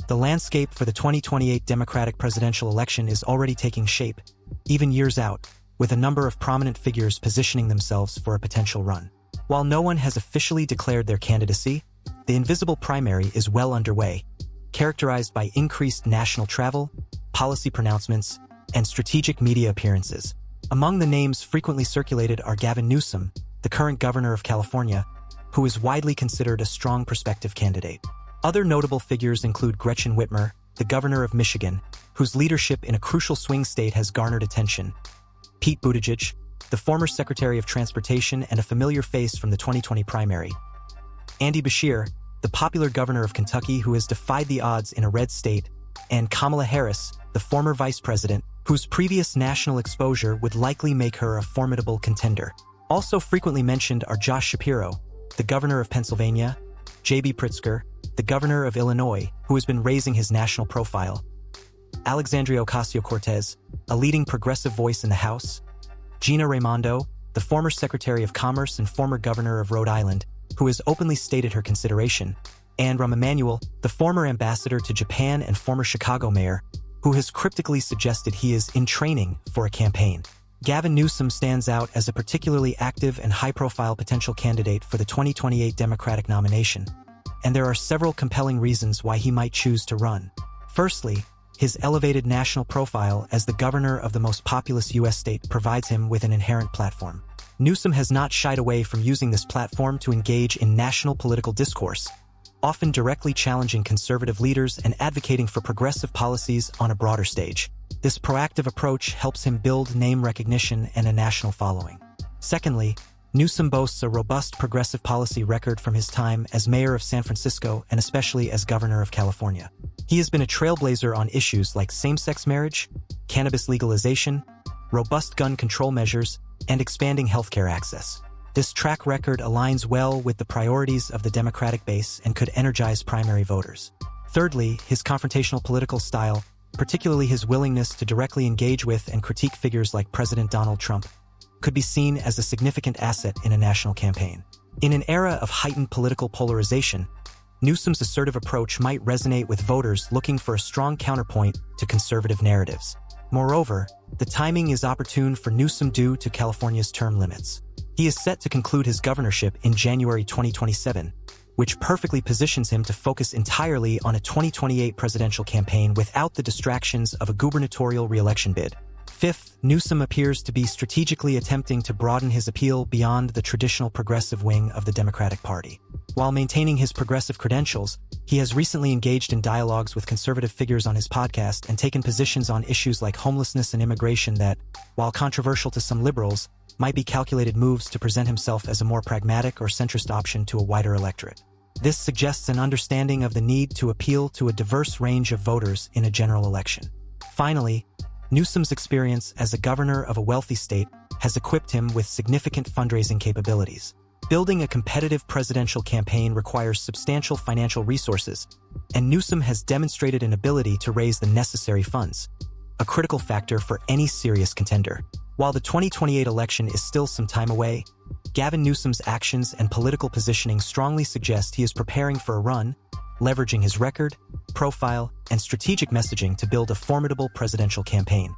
The landscape for the 2028 Democratic presidential election is already taking shape, even years out, with a number of prominent figures positioning themselves for a potential run. While no one has officially declared their candidacy, the invisible primary is well underway, characterized by increased national travel, policy pronouncements, and strategic media appearances. Among the names frequently circulated are Gavin Newsom, the current governor of California, who is widely considered a strong prospective candidate. Other notable figures include Gretchen Whitmer, the governor of Michigan, whose leadership in a crucial swing state has garnered attention, Pete Buttigieg, the former Secretary of Transportation and a familiar face from the 2020 primary, Andy Beshear, the popular governor of Kentucky who has defied the odds in a red state, and Kamala Harris, the former vice president, whose previous national exposure would likely make her a formidable contender. Also frequently mentioned are Josh Shapiro, the governor of Pennsylvania, J.B. Pritzker, the governor of Illinois, who has been raising his national profile, Alexandria Ocasio-Cortez, a leading progressive voice in the House, Gina Raimondo, the former Secretary of Commerce and former governor of Rhode Island, who has openly stated her consideration, and Rahm Emanuel, the former ambassador to Japan and former Chicago mayor, who has cryptically suggested he is in training for a campaign. Gavin Newsom stands out as a particularly active and high-profile potential candidate for the 2028 Democratic nomination, and there are several compelling reasons why he might choose to run. Firstly, his elevated national profile as the governor of the most populous U.S. state provides him with an inherent platform. Newsom has not shied away from using this platform to engage in national political discourse, often directly challenging conservative leaders and advocating for progressive policies on a broader stage. This proactive approach helps him build name recognition and a national following. Secondly, Newsom boasts a robust progressive policy record from his time as mayor of San Francisco and especially as governor of California. He has been a trailblazer on issues like same-sex marriage, cannabis legalization, robust gun control measures, and expanding healthcare access. This track record aligns well with the priorities of the Democratic base and could energize primary voters. Thirdly, his confrontational political style, particularly his willingness to directly engage with and critique figures like President Donald Trump, could be seen as a significant asset in a national campaign. In an era of heightened political polarization, Newsom's assertive approach might resonate with voters looking for a strong counterpoint to conservative narratives. Moreover, the timing is opportune for Newsom due to California's term limits. He is set to conclude his governorship in January 2027, which perfectly positions him to focus entirely on a 2028 presidential campaign without the distractions of a gubernatorial re-election bid. Fifth, Newsom appears to be strategically attempting to broaden his appeal beyond the traditional progressive wing of the Democratic Party. While maintaining his progressive credentials, he has recently engaged in dialogues with conservative figures on his podcast and taken positions on issues like homelessness and immigration that, while controversial to some liberals, might be calculated moves to present himself as a more pragmatic or centrist option to a wider electorate. This suggests an understanding of the need to appeal to a diverse range of voters in a general election. Finally, Newsom's experience as a governor of a wealthy state has equipped him with significant fundraising capabilities. Building a competitive presidential campaign requires substantial financial resources, and Newsom has demonstrated an ability to raise the necessary funds, a critical factor for any serious contender. While the 2028 election is still some time away, Gavin Newsom's actions and political positioning strongly suggest he is preparing for a run, leveraging his record, profile, and strategic messaging to build a formidable presidential campaign.